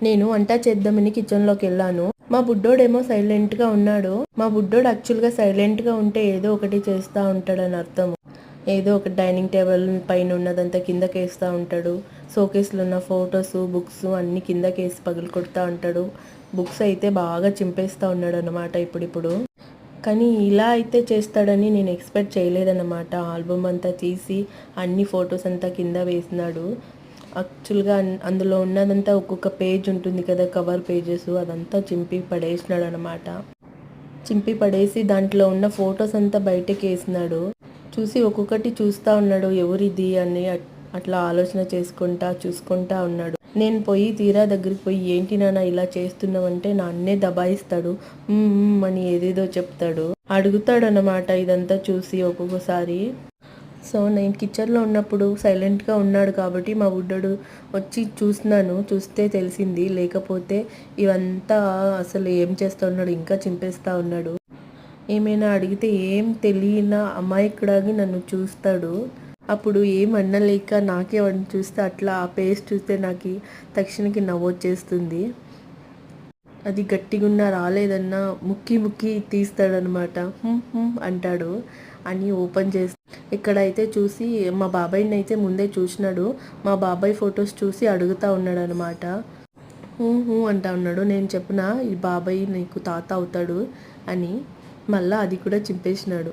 నేను వంట చేద్దామని కిచెన్లోకి వెళ్ళాను. మా బుడ్డోడేమో సైలెంట్గా ఉన్నాడు. మా బుడ్డోడు యాక్చువల్గా సైలెంట్గా ఉంటే ఏదో ఒకటి చేస్తూ ఉంటాడని అర్థం. ఏదో ఒక డైనింగ్ టేబుల్ పైన ఉన్నదంతా కిందకేస్తూ ఉంటాడు. షోకేస్లో ఉన్న ఫొటోస్, బుక్స్ అన్నీ కిందకేసి పగులు కొడుతూ ఉంటాడు. బుక్స్ అయితే బాగా చింపేస్తూ ఉన్నాడు అనమాట ఇప్పుడిప్పుడు. కానీ ఇలా అయితే చేస్తాడని నేను ఎక్స్పెక్ట్ చేయలేదన్నమాట. ఆల్బమ్ అంతా తీసి అన్ని ఫొటోస్ అంతా కింద వేసినాడు. యాక్చువల్గా అందులో ఉన్నదంతా ఒక్కొక్క పేజ్ ఉంటుంది కదా, కవర్ పేజెస్, అదంతా చింపి పడేసినాడు అనమాట. చింపి పడేసి దాంట్లో ఉన్న ఫొటోస్ అంతా బయటకి వేసినాడు. చూసి ఒక్కొక్కటి చూస్తూ ఉన్నాడు, ఎవరిది అని అట్లా ఆలోచన చేసుకుంటా చూసుకుంటా ఉన్నాడు. నేను పోయి తీరా దగ్గరికి పోయి, ఏంటి నాన్న ఇలా చేస్తున్నావంటే నన్నే దబాయిస్తాడు. అని ఏదేదో చెప్తాడు, అడుగుతాడు అన్నమాట ఇదంతా చూసి ఒక్కొక్కసారి. సో నేను కిచెన్లో ఉన్నప్పుడు సైలెంట్గా ఉన్నాడు కాబట్టి మా బుడ్డోడు వచ్చి చూస్తే తెలిసింది. లేకపోతే ఇవంతా అసలు ఏం చేస్తూ ఉన్నాడు, ఇంకా చింపేస్తూ ఉన్నాడు. ఏమైనా అడిగితే ఏం తెలియన అమాయకుడాగి నన్ను చూస్తాడు. అప్పుడు ఏం అనలేక నాకే వాడిని చూస్తే అట్లా ఆ పేస్ట్ చూస్తే నాకు తక్షణకి నవ్వొచ్చేస్తుంది. అది గట్టిగున్నా రాలేదన్నా ముక్కి తీస్తాడనమాట. అంటాడు అని ఓపెన్ చేసి ఇక్కడైతే చూసి మా బాబాయ్ని అయితే ముందే చూసినాడు. మా బాబాయ్ ఫొటోస్ చూసి అడుగుతూ ఉన్నాడు అనమాట. అంటా ఉన్నాడు. నేను చెప్పిన ఈ బాబాయ్ నీకు తాత అవుతాడు అని. మళ్ళీ అది కూడా చింపేసినాడు.